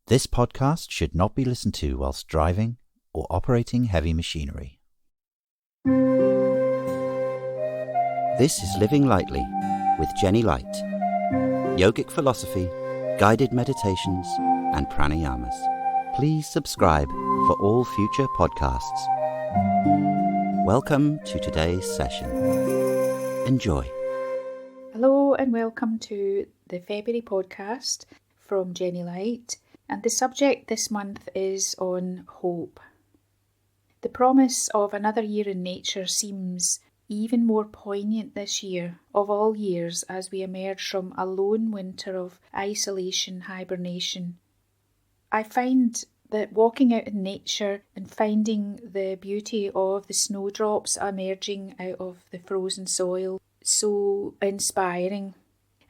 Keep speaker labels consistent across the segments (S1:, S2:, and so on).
S1: This podcast should not be listened to whilst driving or operating heavy machinery. This is Living Lightly with Jenny Light. Yogic philosophy, guided meditations, and pranayamas. Please subscribe for all future podcasts. Welcome to today's session. Enjoy.
S2: Hello and welcome to the February podcast from Jenny Light. And the subject this month is on hope. The promise of another year in nature seems even more poignant this year of all years as we emerge from a lone winter of isolation, hibernation. I find that walking out in nature and finding the beauty of the snowdrops emerging out of the frozen soil so inspiring.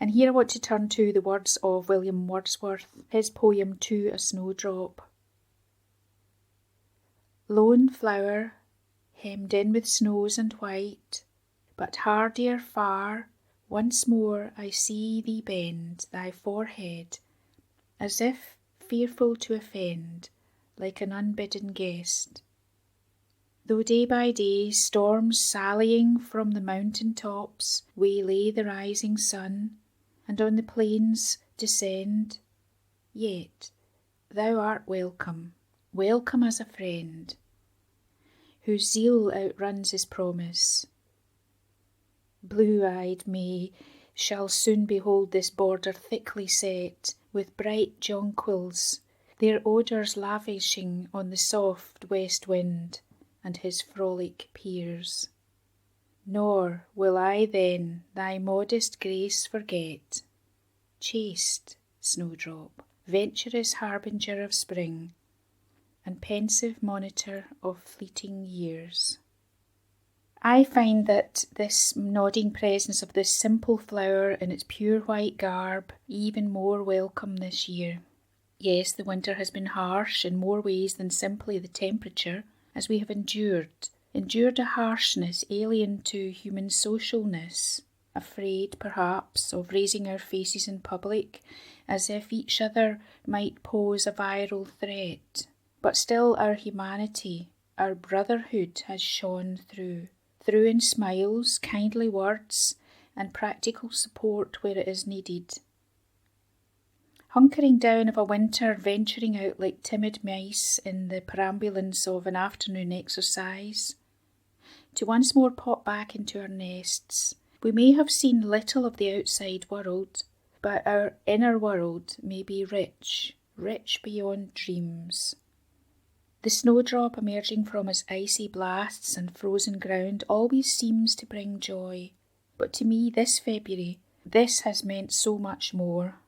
S2: And here I want to turn to the words of William Wordsworth, his poem To a Snowdrop. Lone flower, hemmed in with snows and white, but hardier far, once more I see thee bend thy forehead, as if fearful to offend, like an unbidden guest. Though day by day storms sallying from the mountain tops waylay the rising sun, and on the plains descend, yet thou art welcome, welcome as a friend, whose zeal outruns his promise. Blue-eyed May shall soon behold this border thickly set with bright jonquils, their odours lavishing on the soft west wind and his frolic peers. Nor will I then thy modest grace forget, chaste snowdrop, venturous harbinger of spring, and pensive monitor of fleeting years. I find that this nodding presence of this simple flower in its pure white garb even more welcome this year. Yes, the winter has been harsh in more ways than simply the temperature, as we have endured a harshness alien to human socialness, afraid perhaps of raising our faces in public as if each other might pose a viral threat. But still our humanity, our brotherhood has shone through in smiles, kindly words and practical support where it is needed. Hunkering down of a winter, venturing out like timid mice in the perambulance of an afternoon exercise, to once more pop back into our nests. We may have seen little of the outside world, but our inner world may be rich beyond dreams. The snowdrop emerging from its icy blasts and frozen ground always seems to bring joy, but to me this February, this has meant so much more.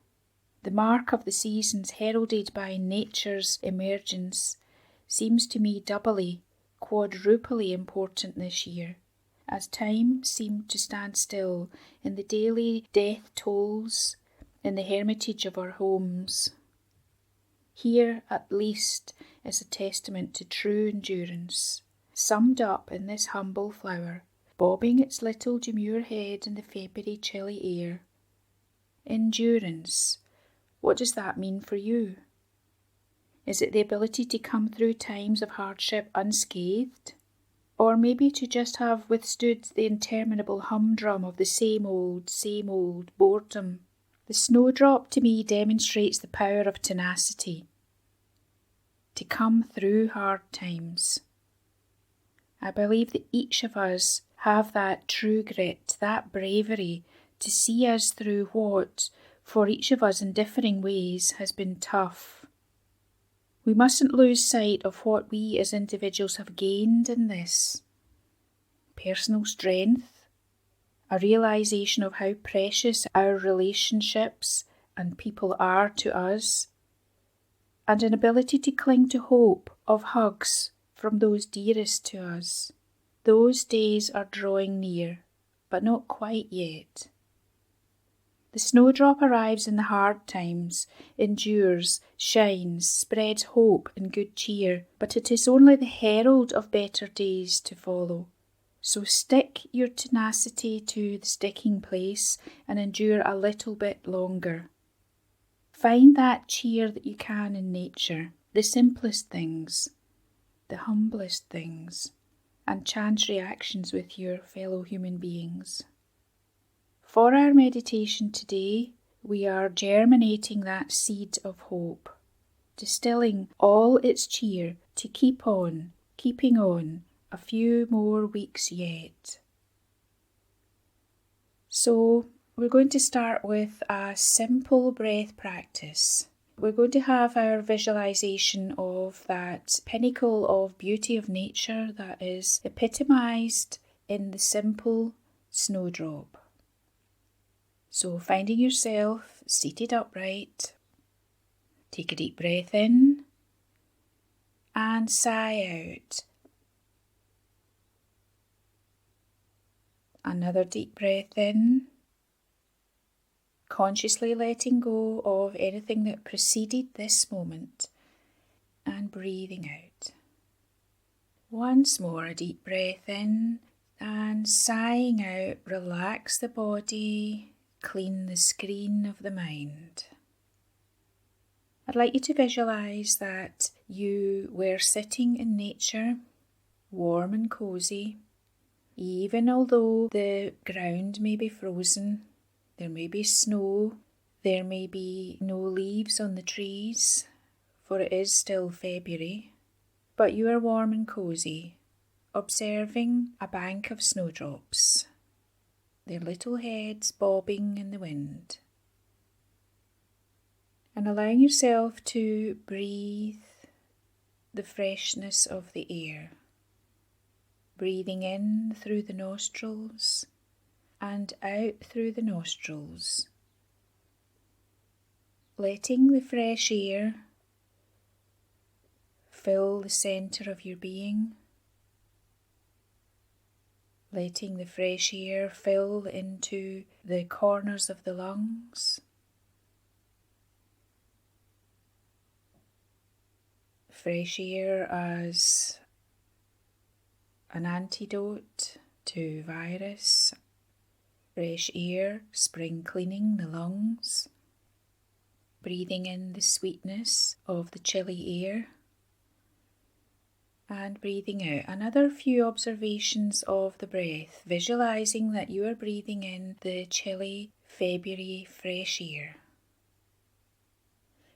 S2: The mark of the seasons heralded by nature's emergence seems to me doubly, quadruply important this year, as time seemed to stand still in the daily death tolls in the hermitage of our homes. Here, at least, is a testament to true endurance, summed up in this humble flower, bobbing its little demure head in the February chilly air. Endurance. What does that mean for you? Is it the ability to come through times of hardship unscathed? Or maybe to just have withstood the interminable humdrum of the same old boredom? The snowdrop to me demonstrates the power of tenacity. To come through hard times. I believe that each of us have that true grit, that bravery to see us through what, for each of us in differing ways, has been tough. We mustn't lose sight of what we as individuals have gained in this. Personal strength, a realisation of how precious our relationships and people are to us, and an ability to cling to hope of hugs from those dearest to us. Those days are drawing near, but not quite yet. The snowdrop arrives in the hard times, endures, shines, spreads hope and good cheer, but it is only the herald of better days to follow. So stick your tenacity to the sticking place and endure a little bit longer. Find that cheer that you can in nature, the simplest things, the humblest things, and chance reactions with your fellow human beings. For our meditation today, we are germinating that seed of hope, distilling all its cheer to keep on, keeping on a few more weeks yet. So we're going to start with a simple breath practice. We're going to have our visualization of that pinnacle of beauty of nature that is epitomised in the simple snowdrop. So finding yourself seated upright, take a deep breath in and sigh out. Another deep breath in, consciously letting go of anything that preceded this moment and breathing out. Once more, a deep breath in and sighing out, relax the body, clean the screen of the mind. I'd like you to visualise that you were sitting in nature, warm and cosy. Even although the ground may be frozen, there may be snow, there may be no leaves on the trees, for it is still February, but you are warm and cosy, observing a bank of snowdrops, their little heads bobbing in the wind, and allowing yourself to breathe the freshness of the air. Breathing in through the nostrils and out through the nostrils. Letting the fresh air fill the centre of your being. Letting the fresh air fill into the corners of the lungs. Fresh air as an antidote to virus, fresh air, spring cleaning the lungs, breathing in the sweetness of the chilly air, and breathing out. Another few observations of the breath, visualising that you are breathing in the chilly February fresh air.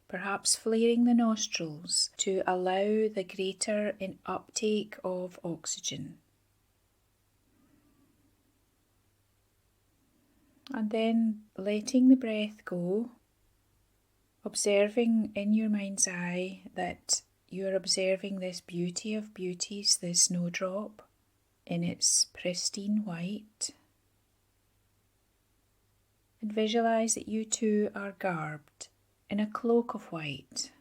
S2: Perhaps flaring the nostrils to allow the greater uptake of oxygen. And then letting the breath go, observing in your mind's eye that you are observing this beauty of beauties, the snowdrop in its pristine white. And visualise that you too are garbed in a cloak of white,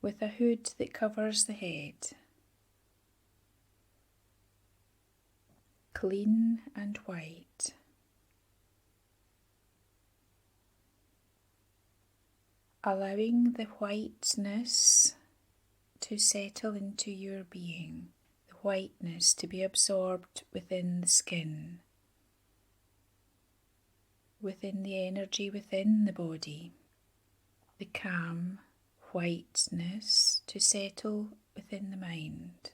S2: with a hood that covers the head, clean and white. Allowing the whiteness to settle into your being, the whiteness to be absorbed within the skin, within the energy within the body, the calm whiteness to settle within the mind.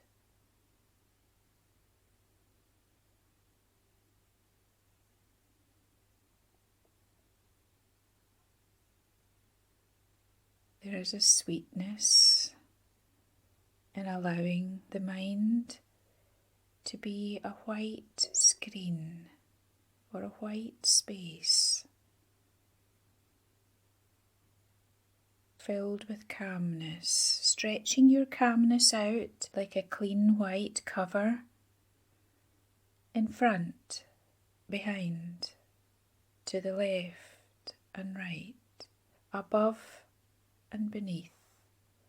S2: There is a sweetness in allowing the mind to be a white screen or a white space filled with calmness, stretching your calmness out like a clean white cover in front, behind, to the left and right, above and beneath,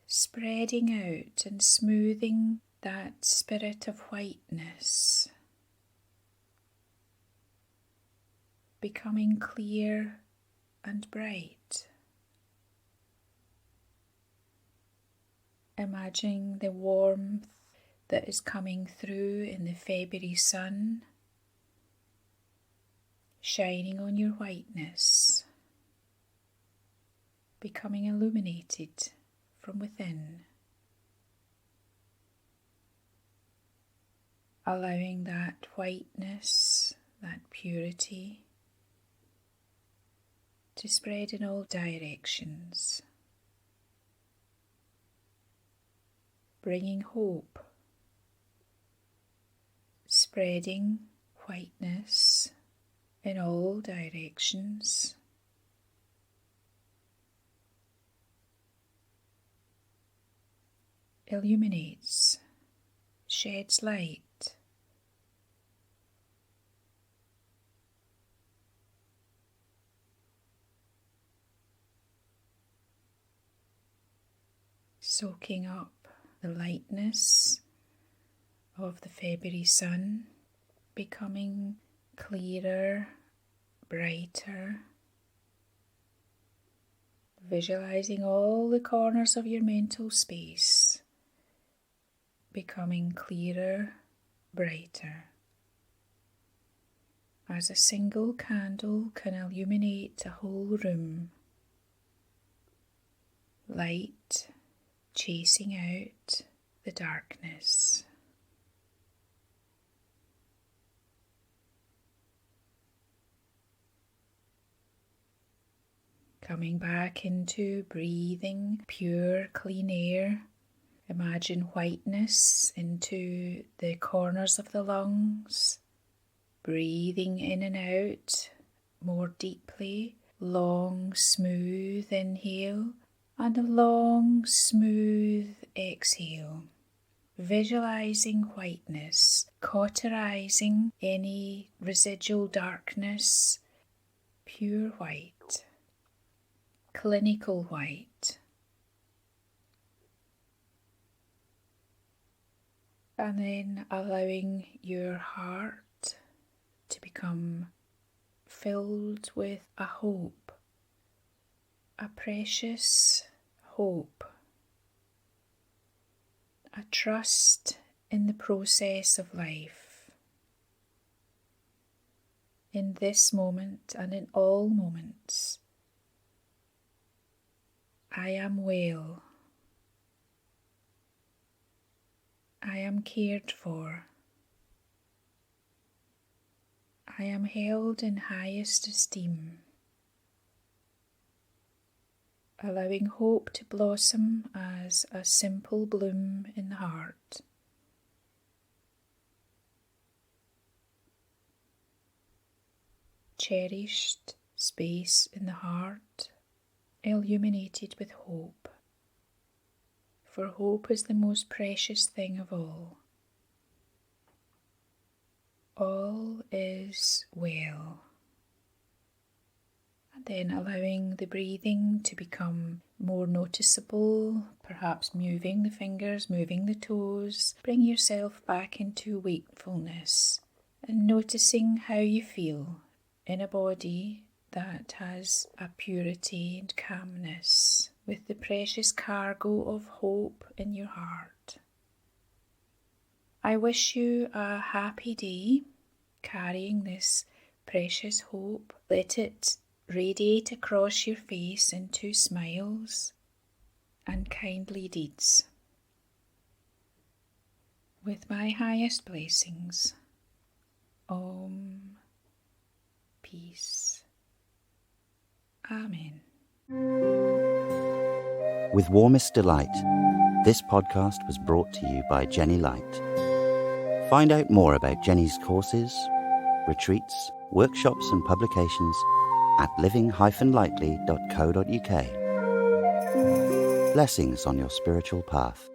S2: spreading out and smoothing that spirit of whiteness, becoming clear and bright. Imagining the warmth that is coming through in the February sun, shining on your whiteness, becoming illuminated from within, allowing that whiteness, that purity to spread in all directions, bringing hope, spreading whiteness in all directions. Illuminates, sheds light. Soaking up the lightness of the February sun, becoming clearer, brighter, visualizing all the corners of your mental space becoming clearer, brighter, as a single candle can illuminate a whole room. Light chasing out the darkness. Coming back into breathing pure, clean air. Imagine whiteness into the corners of the lungs. Breathing in and out more deeply. Long, smooth inhale and a long, smooth exhale. Visualizing whiteness, cauterizing any residual darkness. Pure white. Clinical white. And then allowing your heart to become filled with a hope, a precious hope, a trust in the process of life. In this moment and in all moments, I am well. I am cared for. I am held in highest esteem. Allowing hope to blossom as a simple bloom in the heart. Cherished space in the heart, illuminated with hope. For hope is the most precious thing of all. All is well. And then allowing the breathing to become more noticeable, perhaps moving the fingers, moving the toes. Bring yourself back into wakefulness and noticing how you feel in a body that has a purity and calmness, with the precious cargo of hope in your heart. I wish you a happy day, carrying this precious hope. Let it radiate across your face into smiles and kindly deeds. With my highest blessings, Om, peace. Amen.
S1: With warmest delight, this podcast was brought to you by Jenny Light. Find out more about Jenny's courses, retreats, workshops and publications at living-lightly.co.uk. Blessings on your spiritual path.